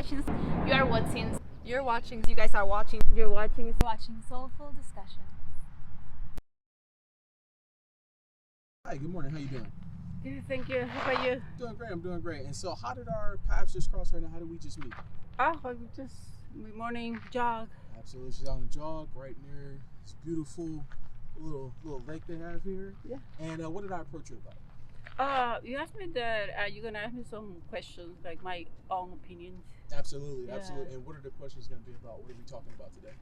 watching. You are watching. You're watching. You guys are watching. You're watching Soulful Discussion. Hi, good morning. How you doing? Good, thank you. How about you? Doing great. I'm doing great. And so, how did our paths just cross right now? How did we just meet? Just morning jog. Absolutely. She's on a jog right near this beautiful little lake they have here. Yeah. And what did I approach you about? You asked me that. You're gonna ask me some questions, like my own opinions. Absolutely, Yeah. absolutely. And what are the questions going to be about? What are we talking about today?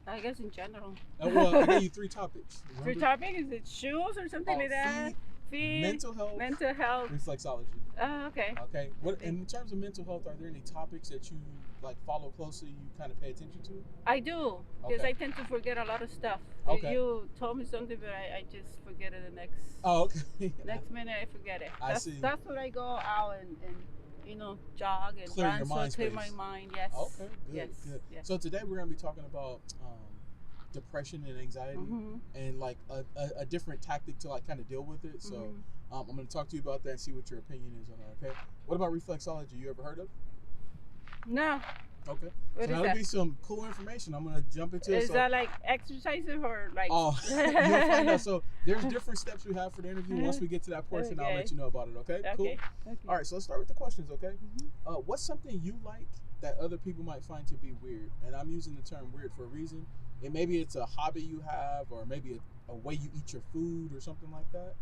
I guess in general. Well, I gave you 3 topics. Remember? 3 topics? Is it shoes or something like that? Feet, mental health, reflexology. Oh, okay. Okay. What in terms of mental health? Are there any topics that you like follow closely? You kind of pay attention to? I do, because Okay. I tend to forget a lot of stuff. Okay. You told me something, but I just forget it the next. Oh, okay. Next minute, I forget it. I see. That's what I go out and jog and Clear run, your so mind clear space. my mind. Yes. Okay, good, Yes. good. Yes. So today we're going to be talking about depression and anxiety, Mhm. and like a different tactic to like kind of deal with it. So Mhm. I'm going to talk to you about that and see what your opinion is on that. Okay. What about reflexology? You ever heard of? No. Okay. What so is that'll that? be some cool information. I'm going to jump into it. Is that like exercises or like? Oh, you'll find out. So there's different steps we have for the interview. Once we get to that portion, I'll Okay. let you know about it. Okay. Cool. Okay. All right. So let's start with the questions. Okay. Mhm. What's something you like that other people might find to be weird? And I'm using the term weird for a reason. And maybe it's a hobby you have, or maybe a way you eat your food, or something like that.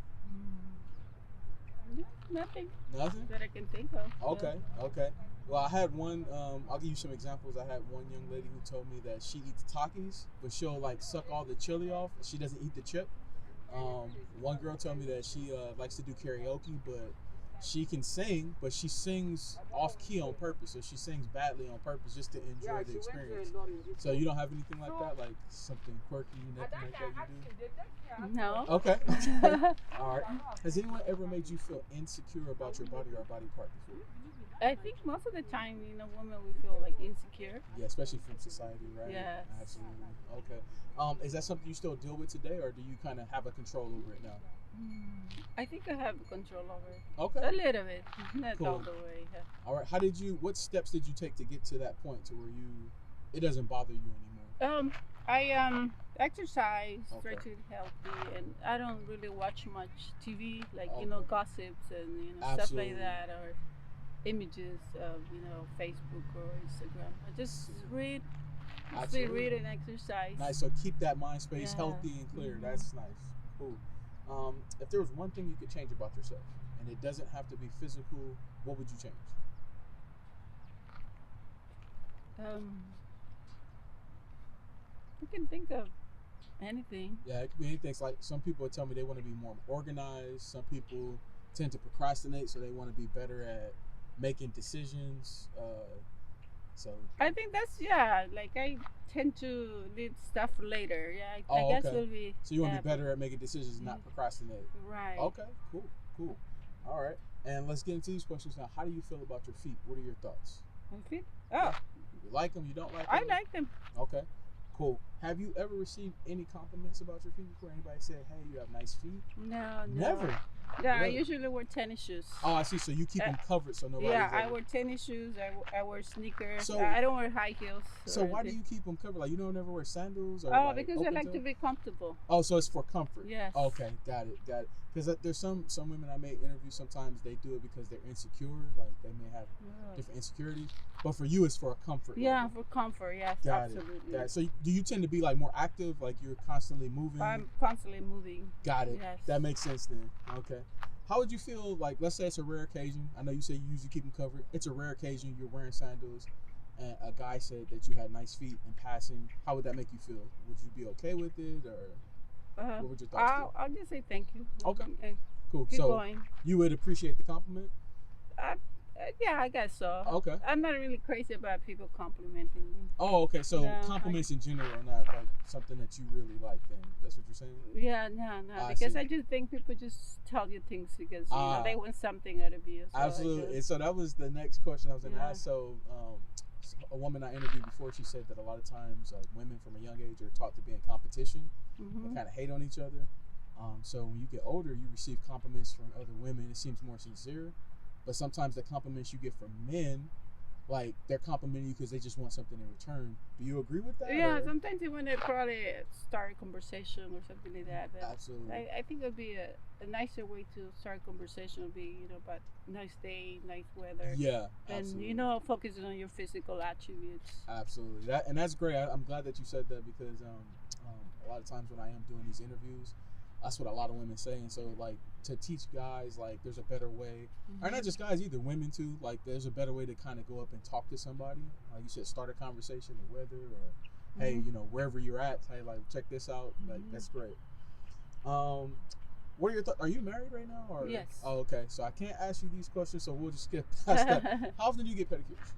No, nothing Nothing. that I can think of. Okay. Okay. Well, I had one. I'll give you some examples. I had one young lady who told me that she eats Takis, but she'll like suck all the chili off. She doesn't eat the chip. One girl told me that she likes to do karaoke, but she can sing, but she sings off key on purpose. So she sings badly on purpose just to enjoy the experience. So you don't have anything like that, like something quirky, nothing like that you do? No. Okay. All right. Has anyone ever made you feel insecure about your body or a body part before? I think most of the time, women we feel like insecure. Yeah, especially from society, right? Yes. Absolutely. Okay. Is that something you still deal with today, or do you kind of have a control over it now? I think I have control over it. Okay. A little bit, not Cool. all the way. Yeah. All right. What steps did you take to get to that point to where it doesn't bother you anymore? I exercise, Okay. try to eat healthy, and I don't really watch much TV, like Okay. gossips and stuff Absolutely. like that, or images of Facebook or Instagram. I just read, Absolutely. read and exercise. Nice. So keep that mind space Yeah. healthy and clear. Mhm. That's nice. Cool. If there was one thing you could change about yourself, and it doesn't have to be physical, what would you change? I can think of anything. Yeah, it could be anything. It's like some people tell me they want to be more organized. Some people tend to procrastinate, so they want to be better at making decisions. I think that's like I tend to need stuff later. Yeah, I Oh, guess okay. will be. So you want to be better at making decisions and not Mhm. procrastinate. Right. Okay, cool. All right. And let's get into these questions now. How do you feel about your feet? What are your thoughts? My feet? Oh, You like them? You don't like them? I like them. Okay, cool. Have you ever received any compliments about your feet before? Anybody said, hey, you have nice feet? No. Never. Yeah, I Really? usually wear tennis shoes. Oh, I see. So you keep them covered so nobody. Yeah, I wear tennis shoes. I wear sneakers. So- I don't wear high heels. So or why do anything. you keep them covered? Like you don't never wear sandals or? Oh, like, because I open like toe? to be comfortable. Oh, so it's for comfort. Yes. Okay, got it. Because there's some women I may interview. Sometimes they do it because they're insecure. Like they may have different insecurities. But for you, it's for a comfort. Yeah, level. for comfort. Yes, Got absolutely. it. So do you tend to be like more active? Like you're constantly moving? I'm constantly moving. Got it. Yes. That makes sense then. Okay. How would you feel like, let's say it's a rare occasion. I know you say you usually keep them covered. It's a rare occasion. You're wearing sandals and a guy said that you had nice feet in passing. How would that make you feel? Would you be okay with it or what would your thoughts be? I'll just say thank you. Okay. And Cool. keep So going. you would appreciate the compliment? Yeah, I guess so. Okay. I'm not really crazy about people complimenting me. Oh, okay. So No, compliments in general are not like something that you really like then. That's what you're saying? Yeah, no, I because see. I just think people just tell you things because Ah. they want something out of you. So I Absolutely. just- And so that was the next question I was going to Yeah. ask. So a woman I interviewed before, she said that a lot of times like women from a young age are taught to be in competition Mhm. and kind of hate on each other. So when you get older, you receive compliments from other women. It seems more sincere. But sometimes the compliments you get from men like they're complimenting you because they just want something in return. Do you agree with that? Yeah, or? sometimes they want to probably start a conversation or something like that. But Absolutely. I think it would be a nicer way to start a conversation would be, about nice day, nice weather. Yeah, And, absolutely. focusing on your physical attributes. Absolutely. That's great. I'm glad that you said that because a lot of times when I am doing these interviews, that's what a lot of women say. And so, like, to teach guys, like, there's a better way, or not just guys either, women too, like, there's a better way to kind of go up and talk to somebody. Like you said, start a conversation, the weather, or, hey, wherever you're at, hey, like, check this out. Like, that's great. What are your thoughts? Are you married right now? Or? Yes. Oh, okay. So I can't ask you these questions, so we'll just skip past that. How often do you get pedicures?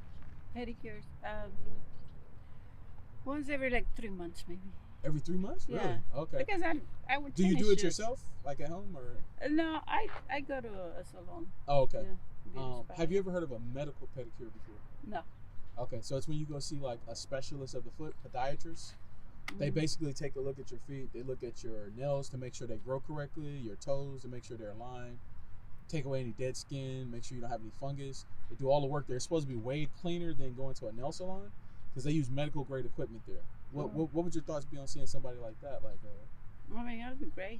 Pedicures. Once every 3 months, maybe. Every 3 months? Yeah. Really? Okay. Because I would. Do you do it yourself, like at home, or? No, I go to a salon. Oh, okay. Yeah, have you ever heard of a medical pedicure before? No. Okay, so it's when you go see like a specialist of the foot, podiatrist. They basically take a look at your feet. They look at your nails to make sure they grow correctly, your toes to make sure they're aligned, take away any dead skin, make sure you don't have any fungus. They do all the work. They're supposed to be way cleaner than going to a nail salon because they use medical grade equipment there. What would your thoughts be on seeing somebody like that? Like, I mean, that would be great.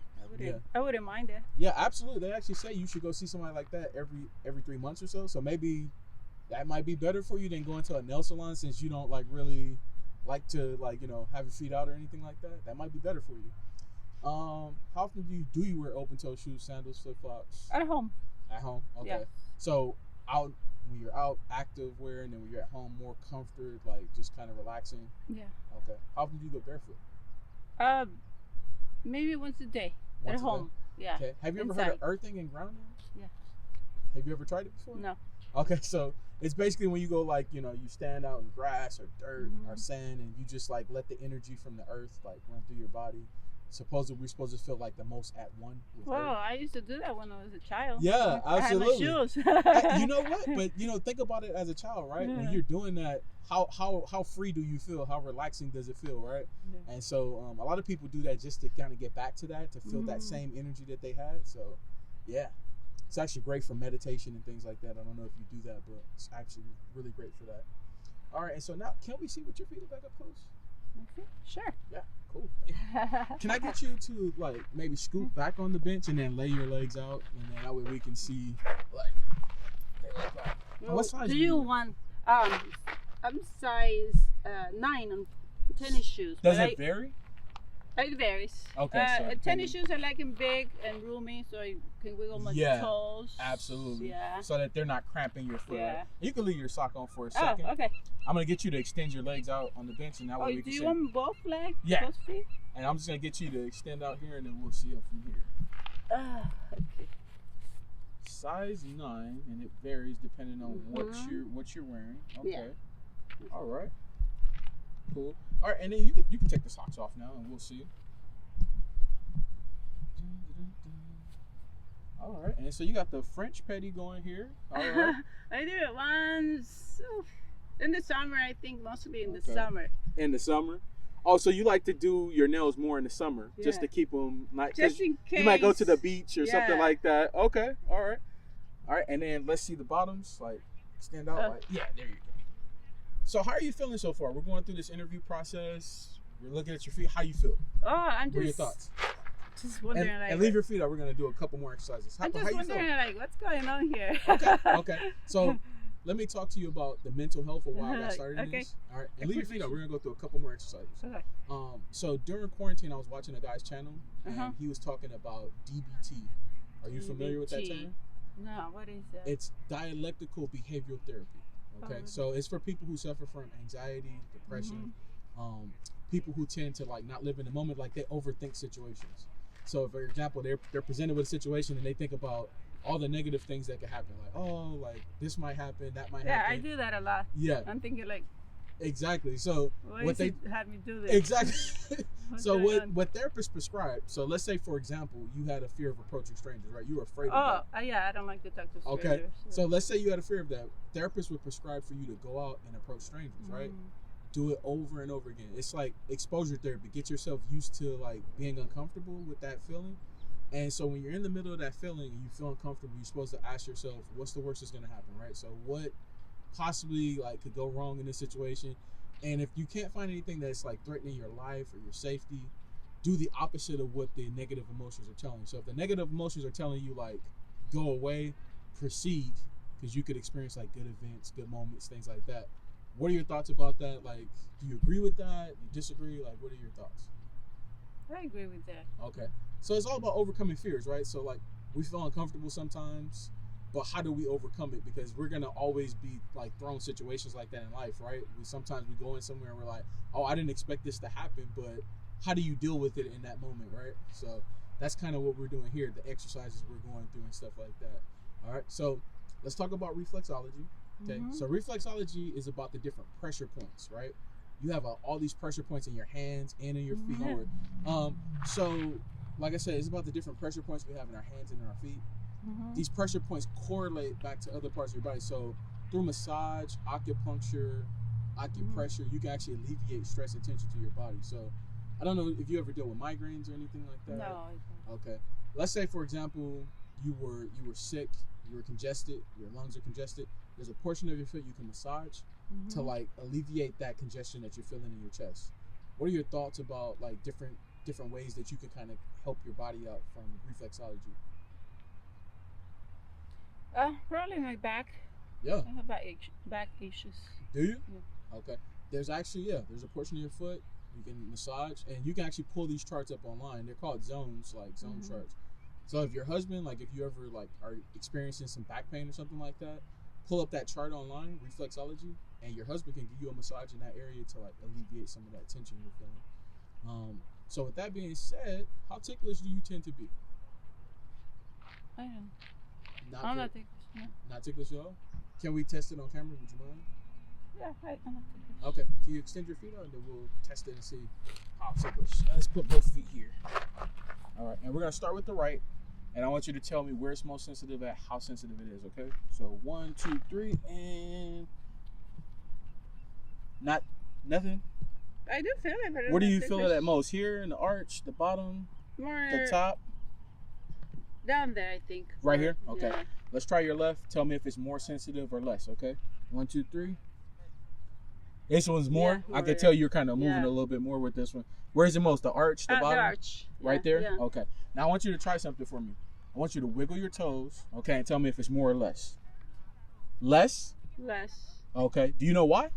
I wouldn't mind that. Yeah, absolutely. They actually say you should go see somebody like that every 3 months or so. So maybe that might be better for you than going to a nail salon since you don't really like to have your feet out or anything like that. That might be better for you. How often do you wear open toe shoes, sandals, flip flops? At home. At home, okay. Yeah. So when you're out active wearing, and when you're at home more comfort, like just kind of relaxing. Yeah. Okay. How often do you go barefoot? Maybe once a day. Once at home. Yeah. Okay. Have you ever heard of earthing and grounding? Yeah. Have you ever tried it before? No. Okay, so it's basically when you go you stand out in grass or dirt or sand, and you just let the energy from the earth run through your body. Supposedly we're supposed to feel like the most at one with earth. I used to do that when I was a child. Yeah, absolutely. I had my shoes. You know what? But think about it as a child, right? When you're doing that, how free do you feel? How relaxing does it feel, right? Yeah. And so a lot of people do that just to kind of get back to that, to feel that same energy that they had. So yeah, it's actually great for meditation and things like that. I don't know if you do that, but it's actually really great for that. All right, and so now can we see what your feet look like up close? Okay, sure. Yeah, cool. Can I get you to maybe scoot back on the bench and then lay your legs out, and then that way we can see what size do you want? I'm size 9 on tennis shoes. Does it vary? It varies. Okay. So tennis shoes I like them big and roomy, so I can wiggle my toes. Absolutely. Yeah. So that they're not cramping your foot. Yeah. Right? You can leave your sock on for a second. Oh, okay. I'm gonna get you to extend your legs out on the bench, and that way we can see. Do you want both legs? Yeah. Both feet? And I'm just gonna get you to extend out here, and then we'll see up from here. Okay. Size 9, and it varies depending on what you're wearing. Okay. Yeah. All right. Cool. All right, and then you can take the socks off now, and we'll see. All right, and so you got the French pedi going here. All right. I do it once in the summer. I think mostly in the summer. In the summer. Oh, so you like to do your nails more in the summer, just to keep them just in case. You might go to the beach or something like that. Okay. All right. All right, and then let's see the bottoms extend out. Yeah, there you go. So how are you feeling so far? We're going through this interview process. We're looking at your feet. How you feel? I'm just. What are your thoughts? Just wondering, and leave your feet up. We're gonna do a couple more exercises. I'm just wondering, what's going on here? Okay. So let me talk to you about the mental health of why I got started in this. All right, and leave your feet up. We're gonna go through a couple more exercises. Okay. So during quarantine, I was watching a guy's channel, and he was talking about DBT. Are you familiar with that term? No, what is that? It's dialectical behavioral therapy. Okay, so it's for people who suffer from anxiety, depression, people who tend to not live in the moment, they overthink situations. So, for example, they're presented with a situation and they think about all the negative things that could happen, this might happen, that might happen. Yeah, I do that a lot. Yeah, I'm thinking exactly. So what they had me do this exactly. So what therapists prescribe. So let's say, for example, you had a fear of approaching strangers, right? You were afraid of that. Yeah, I don't like to talk to strangers. Okay, so let's say you had a fear of that. Therapists would prescribe for you to go out and approach strangers, right? Do it over and over again. It's like exposure therapy. Get yourself used to being uncomfortable with that feeling. And so when you're in the middle of that feeling and you feel uncomfortable, you're supposed to ask yourself, what's the worst that's going to happen, right? So what possibly like could go wrong in this situation. And if you can't find anything that's like threatening your life or your safety, do the opposite of what the negative emotions are telling you. So if the negative emotions are telling you like go away, proceed, because you could experience like good events, good moments, things like that. What are your thoughts about that? Like, do you agree with that? Do you disagree? Like, what are your thoughts? I agree with that. Okay. So it's all about overcoming fears, right? So like we feel uncomfortable sometimes, but how do we overcome it? Because we're gonna always be like thrown situations like that in life, right? Sometimes we go in somewhere and we're like, oh, I didn't expect this to happen, but how do you deal with it in that moment, right? So that's kind of what we're doing here, the exercises we're going through and stuff like that. All right, so let's talk about reflexology. Okay, so reflexology is about the different pressure points, right? You have all these pressure points in your hands and in your feet. So like I said, it's about the different pressure points we have in our hands and in our feet. These pressure points correlate back to other parts of your body. So through massage, acupuncture, acupressure, you can actually alleviate stress and tension to your body. So I don't know if you ever deal with migraines or anything like that. No. Okay. Let's say, for example, you were sick, you were congested, your lungs are congested. There's a portion of your foot you can massage to like alleviate that congestion that you're feeling in your chest. What are your thoughts about like different ways that you can kind of help your body out from reflexology? Probably my back. Yeah. I have back issues. Do you? Yeah. Okay. There's actually, there's a portion of your foot you can massage, and you can actually pull these charts up online. They're called zones, like zone charts. So if your husband, like if you ever like are experiencing some back pain or something like that, pull up that chart online, reflexology, and your husband can give you a massage in that area to like alleviate some of that tension you're feeling. So with that being said, how ticklish do you tend to be? I am. I'm not ticklish. No. Not ticklish at all? Can we test it on camera? Would you mind? Yeah, I'm not ticklish. Okay. Can you extend your feet out and then we'll test it and see how ticklish. Let's put both feet here. All right. And we're going to start with the right. And I want you to tell me where it's most sensitive at, how sensitive it is, okay? So 1, 2, 3, and nothing? I do feel it, but where do you feel it at most? Here in the arch, the bottom, more the top? Down there, I think. Right here? Okay. Yeah. Let's try your left. Tell me if it's more sensitive or less, okay? 1, 2, 3. This one's more? Yeah, I can tell you're kind of moving a little bit more with this one. Where's it most? The arch, the bottom? The arch. Right there? Yeah. Okay. Now I want you to try something for me. I want you to wiggle your toes, okay, and tell me if it's more or less. Less? Less. Okay. Do you know why?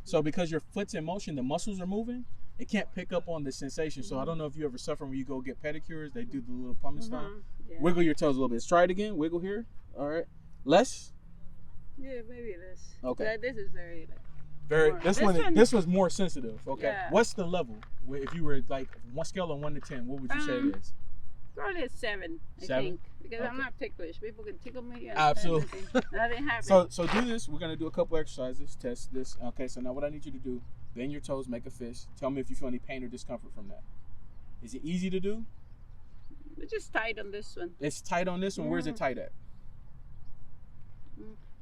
So because your foot's in motion, the muscles are moving, it can't pick up on the sensation. So I don't know if you ever suffer when you go get pedicures, they do the little pumping stuff. Yeah. Wiggle your toes a little bit. Let's try it again. Wiggle here. All right. Less? Yeah, maybe less. Okay. But this is very very. More. This was more sensitive. Okay. Yeah. What's the level? If you were like one scale of 1 to 10, what would you say it is? Probably a 7. I 7? think, because I'm not ticklish. People can tickle me. Absolutely. Nothing happens. So do this. We're gonna do a couple exercises. Test this. Okay. So now what I need you to do: bend your toes, make a fist. Tell me if you feel any pain or discomfort from that. Is it easy to do? It's just tight on this one. It's tight on this one. Where's it tight at?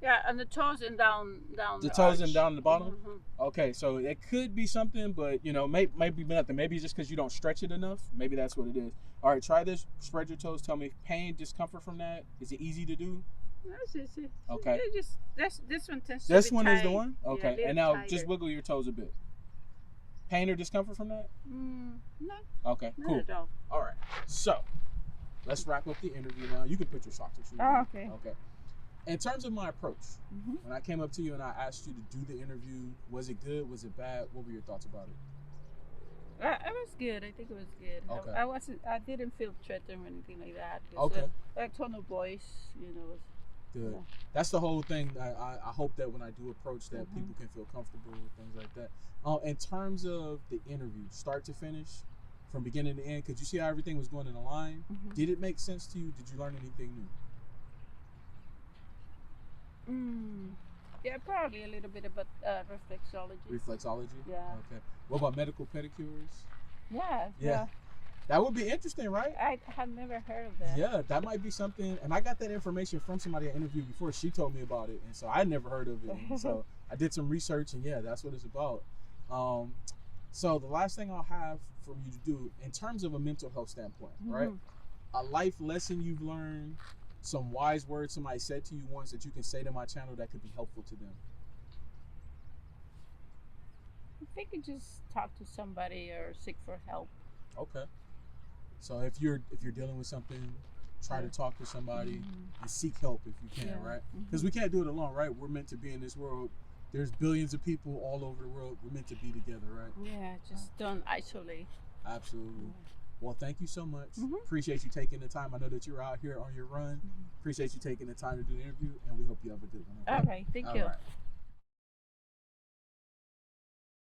Yeah, on the toes and down the toes arch. And down the bottom. Okay, so it could be something, but you know, maybe nothing. Maybe it's just because you don't stretch it enough. Maybe that's what it is. All right, try this. Spread your toes. Tell me pain, discomfort from that. Is it easy to do? That's easy. Okay. This one tends to This be one tight. is the one. Okay, Yeah, and now tighter. just wiggle your toes a bit. Pain or discomfort from that? No. Okay, Not cool. at all. All right, so let's wrap up the interview now. You can put your socks or shoes. Oh, okay. Okay. In terms of my approach, when I came up to you and I asked you to do the interview, was it good? Was it bad? What were your thoughts about it? It was good. I think it was good. Okay. I didn't feel threatened or anything like that. Okay. That tone of voice, was good. Yeah. That's the whole thing. I hope that when I do approach that people can feel comfortable with things like that. In terms of the interview, start to finish, from beginning to end, could you see how everything was going in a line? Did it make sense to you? Did you learn anything new? Yeah, probably a little bit about reflexology. Reflexology? Yeah. Okay. What about medical pedicures? Yeah. That would be interesting, right? I have never heard of that. Yeah, that might be something. And I got that information from somebody I interviewed before. She told me about it. And so I never heard of it. And so I did some research, and that's what it's about. So the last thing I'll have for you to do, in terms of a mental health standpoint, right? A life lesson you've learned some wise words somebody said to you once that you can say to my channel that could be helpful to them? I think you just talk to somebody or seek for help. Okay. So if you're dealing with something, try to talk to somebody and seek help if you can, right? Because we can't do it alone, right? We're meant to be in this world. There's billions of people all over the world. We're meant to be together, right? Yeah, just don't isolate. Absolutely. Well, thank you so much. Appreciate you taking the time. I know that you're out here on your run. Appreciate you taking the time to do the interview, and we hope you have a good one. Okay, thank you. All right.